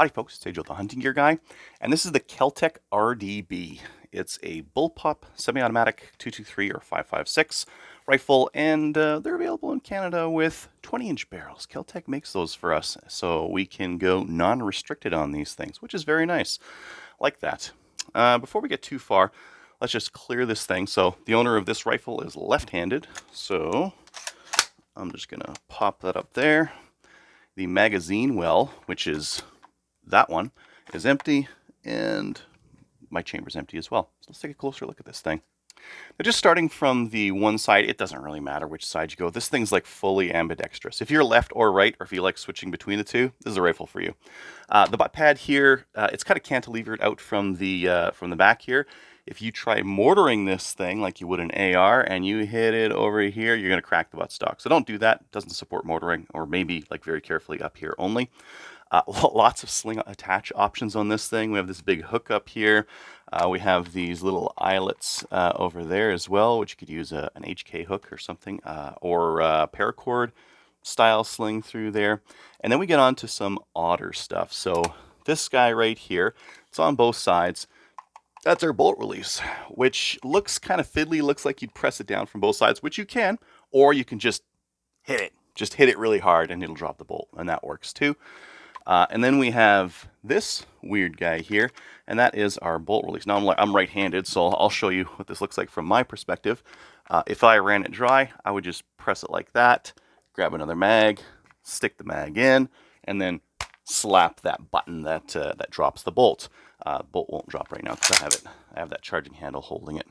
Howdy folks, it's Joe the Hunting Gear Guy, and this is the KelTec RDB. It's a bullpup semi-automatic 223 or 5.56 rifle, and they're available in Canada with 20-inch barrels. KelTec makes those for us, so we can go non-restricted on these things, which is very nice. Like that. Before we get too far, let's just clear this thing. So the owner of this rifle is left-handed, so I'm just going to pop that up there. The magazine well, which is that one, is empty, and my chamber's empty as well. So let's take a closer look at this thing. Now, just starting from the one side, it doesn't really matter which side you go. This thing's like fully ambidextrous. If you're left or right, or if you like switching between the two, this is a rifle for you. The butt pad here, it's kind of cantilevered out from the back here. If you try mortaring this thing like you would an AR and you hit it over here, you're going to crack the buttstock. So don't do that. It doesn't support mortaring, or maybe like very carefully up here only. Lots of sling attach options on this thing. We have this big hook up here. We have these little eyelets over there as well, which you could use an HK hook or something, or paracord style sling through there. And then we get on to some odder stuff. So this guy right here, it's on both sides. That's our bolt release, which looks kind of fiddly. Looks like you'd press it down from both sides, which you can, or you can just hit it. Just hit it really hard and it'll drop the bolt, and that works too. And then we have this weird guy here, and that is our bolt release. Now I'm right-handed, so I'll show you what this looks like from my perspective. If I ran it dry, I would just press it like that, grab another mag, stick the mag in, and then slap that button that that drops the bolt. Bolt won't drop right now because I have that charging handle holding it.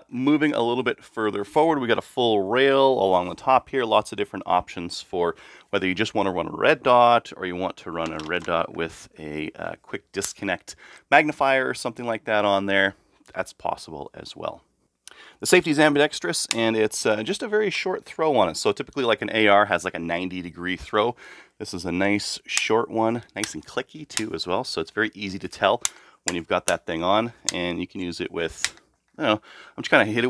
Moving a little bit further forward, we got a full rail along the top here. Lots of different options for whether you just want to run a red dot or you want to run a red dot with a quick disconnect magnifier or something like that on there. That's possible as well. The safety is ambidextrous, and it's just a very short throw on it. So typically like an AR has like a 90-degree throw. This is a nice short one, nice and clicky too as well. So it's very easy to tell when you've got that thing on, and you can use it with, I'm just kind of hit it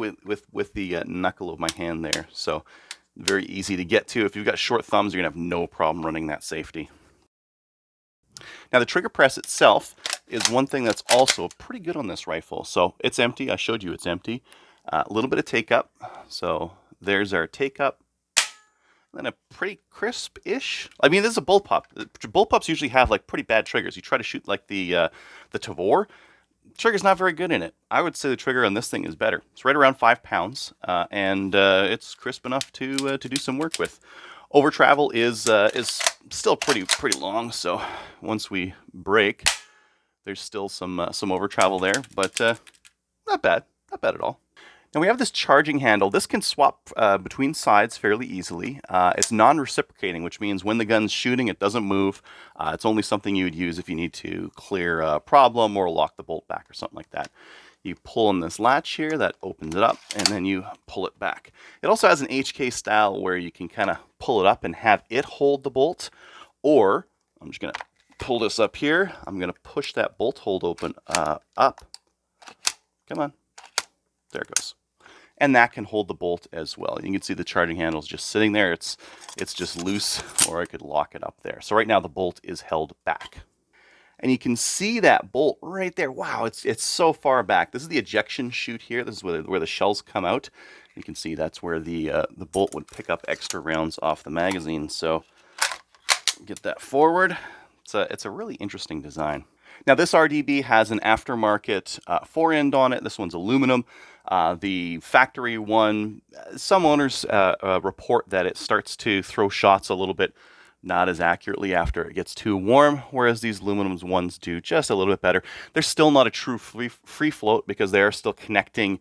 with the knuckle of my hand there. So very easy to get to. If you've got short thumbs, you're going to have no problem running that safety. Now the trigger press itself is one thing that's also pretty good on this rifle. So it's empty. I showed you it's empty. A little bit of take up. So there's our take up. And then a pretty crisp-ish. I mean, this is a bullpup. Bullpups usually have like pretty bad triggers. You try to shoot like the Tavor. Trigger's not very good in it. I would say the trigger on this thing is better. It's right around 5 pounds, and it's crisp enough to do some work with. Over travel is still pretty long. So once we break, there's still some over travel there, but not bad at all. Now we have this charging handle. This can swap between sides fairly easily. It's non-reciprocating, which means when the gun's shooting, it doesn't move. It's only something you would use if you need to clear a problem or lock the bolt back or something like that. You pull on this latch here, that opens it up, and then you pull it back. It also has an HK style where you can kind of pull it up and have it hold the bolt, or I'm just going to pull this up here. I'm going to push that bolt hold open up. Come on. There it goes. And that can hold the bolt as well. You can see the charging handle is just sitting there. It's just loose, or I could lock it up there. So right now the bolt is held back. And you can see that bolt right there. Wow, it's so far back. This is the ejection chute here. This is where the shells come out. You can see that's where the bolt would pick up extra rounds off the magazine. So get that forward. It's a really interesting design. Now this RDB has an aftermarket forend on it. This one's aluminum. The factory one, some owners report that it starts to throw shots a little bit not as accurately after it gets too warm, whereas these aluminum ones do just a little bit better. They're still not a true free float because they are still connecting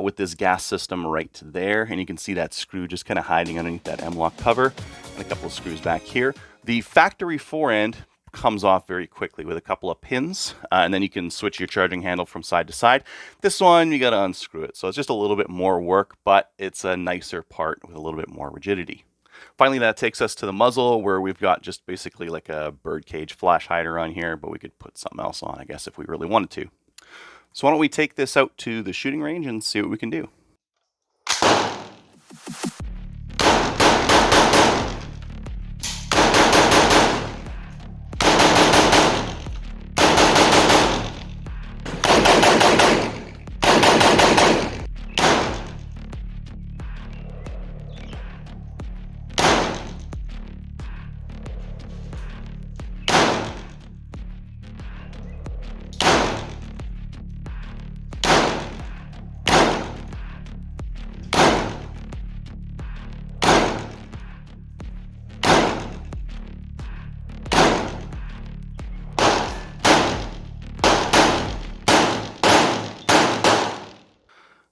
with this gas system right there, and you can see that screw just kind of hiding underneath that M-lock cover, and a couple of screws back here. The factory forend comes off very quickly with a couple of pins, and then you can switch your charging handle from side to side. This one, you got to unscrew it, so it's just a little bit more work, but it's a nicer part with a little bit more rigidity. Finally, that takes us to the muzzle, where we've got just basically like a birdcage flash hider on here, but we could put something else on, I guess, if we really wanted to. So why don't we take this out to the shooting range and see what we can do.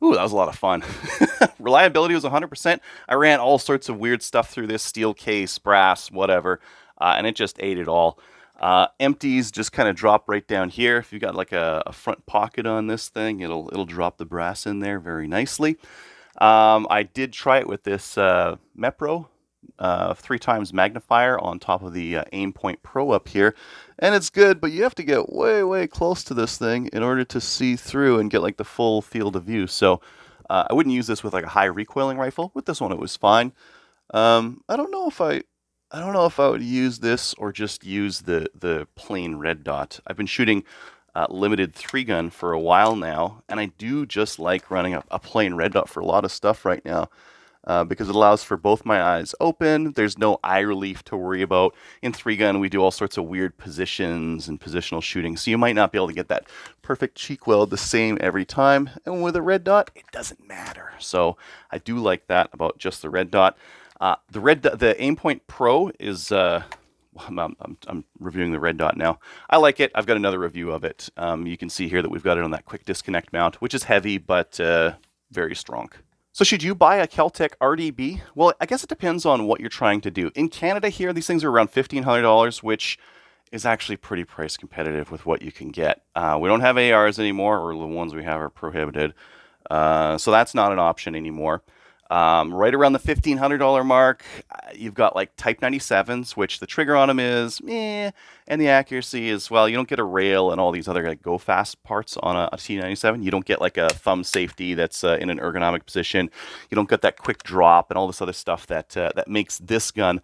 Ooh, that was a lot of fun. Reliability was 100%. I ran all sorts of weird stuff through this steel case, brass, whatever, and it just ate it all. Empties just kind of drop right down here. If you got like a front pocket on this thing, it'll drop the brass in there very nicely. I did try it with this Mepro 3 times magnifier on top of the Aimpoint Pro up here, and it's good, but you have to get way close to this thing in order to see through and get like the full field of view. So I wouldn't use this with like a high recoiling rifle. With this one it was fine. I don't know if I would use this or just use the plain red dot. I've been shooting limited 3-gun for a while now, and I do just like running a plain red dot for a lot of stuff right now. Because it allows for both my eyes open. There's no eye relief to worry about. In 3-gun, we do all sorts of weird positions and positional shooting, so you might not be able to get that perfect cheek weld the same every time. And with a red dot, it doesn't matter. So I do like that about just the red dot. The Aimpoint Pro is... I'm reviewing the red dot now. I like it. I've got another review of it. You can see here that we've got it on that quick disconnect mount, which is heavy, but very strong. So should you buy a KelTec RDB? Well, I guess it depends on what you're trying to do. In Canada here, these things are around $1,500, which is actually pretty price competitive with what you can get. We don't have ARs anymore, or the ones we have are prohibited. So that's not an option anymore. Right around the $1,500 mark, you've got like Type 97s, which the trigger on them is meh, and the accuracy is, well, you don't get a rail and all these other like go fast parts on a T97. You don't get like a thumb safety that's in an ergonomic position. You don't get that quick drop and all this other stuff that that makes this gun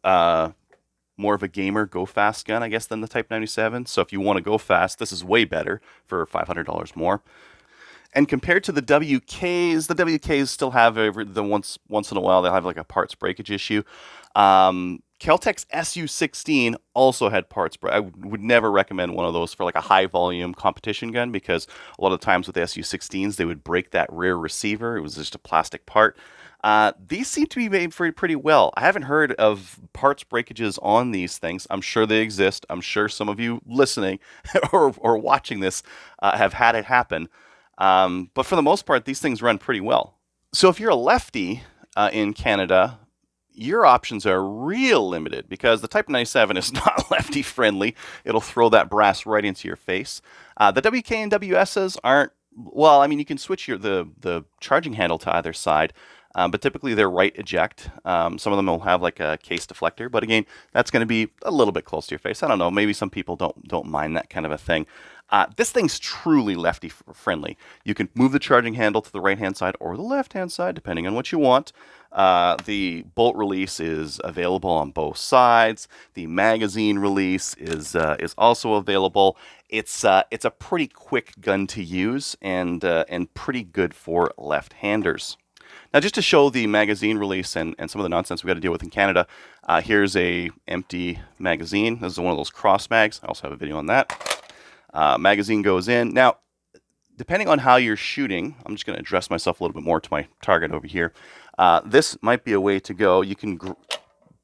more of a gamer go fast gun, I guess, than the Type 97. So if you want to go fast, this is way better for $500 more. And compared to the WKs still have once in a while they'll have like a parts breakage issue. KelTec's SU16 also had parts break. I would never recommend one of those for like a high volume competition gun, because a lot of the times with the SU16s they would break that rear receiver. It was just a plastic part. These seem to be made pretty well. I haven't heard of parts breakages on these things. I'm sure they exist. I'm sure some of you listening or watching this have had it happen. But for the most part, these things run pretty well. So if you're a lefty in Canada, your options are real limited, because the Type 97 is not lefty friendly. It'll throw that brass right into your face. The WK and WSs aren't, well, I mean, you can switch the charging handle to either side, but typically they're right eject. Some of them will have like a case deflector, but again, that's going to be a little bit close to your face. I don't know, maybe some people don't mind that kind of a thing. This thing's truly lefty friendly. You can move the charging handle to the right-hand side or the left-hand side, depending on what you want. The bolt release is available on both sides. The magazine release is also available. It's a pretty quick gun to use and pretty good for left-handers. Now, just to show the magazine release and some of the nonsense we got to deal with in Canada, here's a empty magazine. This is one of those cross mags. I also have a video on that. Magazine goes in. Now, depending on how you're shooting, I'm just going to address myself a little bit more to my target over here. This might be a way to go. You can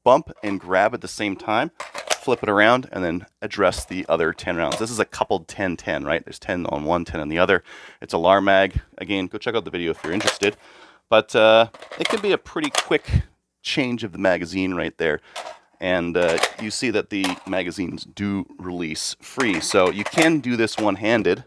bump and grab at the same time, flip it around, and then address the other 10 rounds. This is a coupled 10-10, right? There's 10 on one, 10 on the other. It's a LAR mag. Again, go check out the video if you're interested. But it can be a pretty quick change of the magazine right there. And you see that the magazines do release free. So you can do this one-handed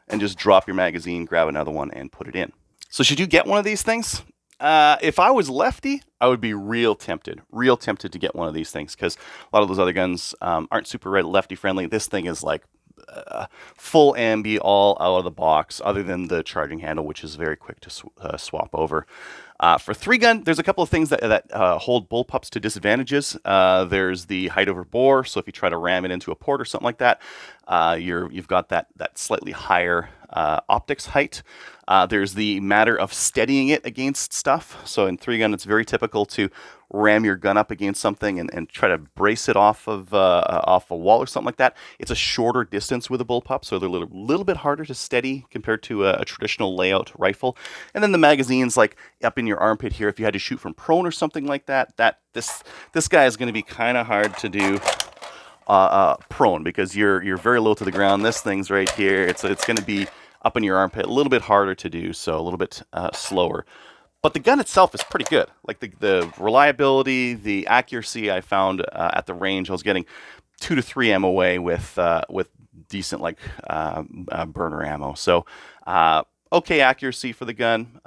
and just drop your magazine, grab another one, and put it in. So should you get one of these things? If I was lefty, I would be real tempted to get one of these things, because a lot of those other guns aren't super lefty friendly. This thing is like full ambi all out of the box, other than the charging handle, which is very quick to swap over. For 3-gun, there's a couple of things that hold bullpups to disadvantages. There's the height over bore, so if you try to ram it into a port or something like that, you've got that slightly higher optics height. There's the matter of steadying it against stuff. So in 3-gun, it's very typical to ram your gun up against something and try to brace it off of a wall or something like that. It's a shorter distance with a bullpup, so they're a little bit harder to steady compared to a traditional layout rifle. And then the magazine's like up in your armpit here. If you had to shoot from prone or something like that, this guy is going to be kind of hard to do prone, because you're very low to the ground. This thing's right here. It's going to be up in your armpit, a little bit harder to do, so a little bit slower. But the gun itself is pretty good. Like the reliability, the accuracy I found at the range, I was getting 2 to 3 MOA with decent like burner ammo. So okay accuracy for the gun,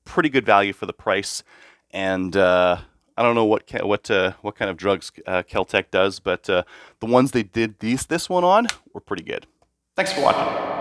pretty good value for the price, and I don't know what kind of drugs KelTec does, but the ones they did this one on were pretty good. Thanks for watching.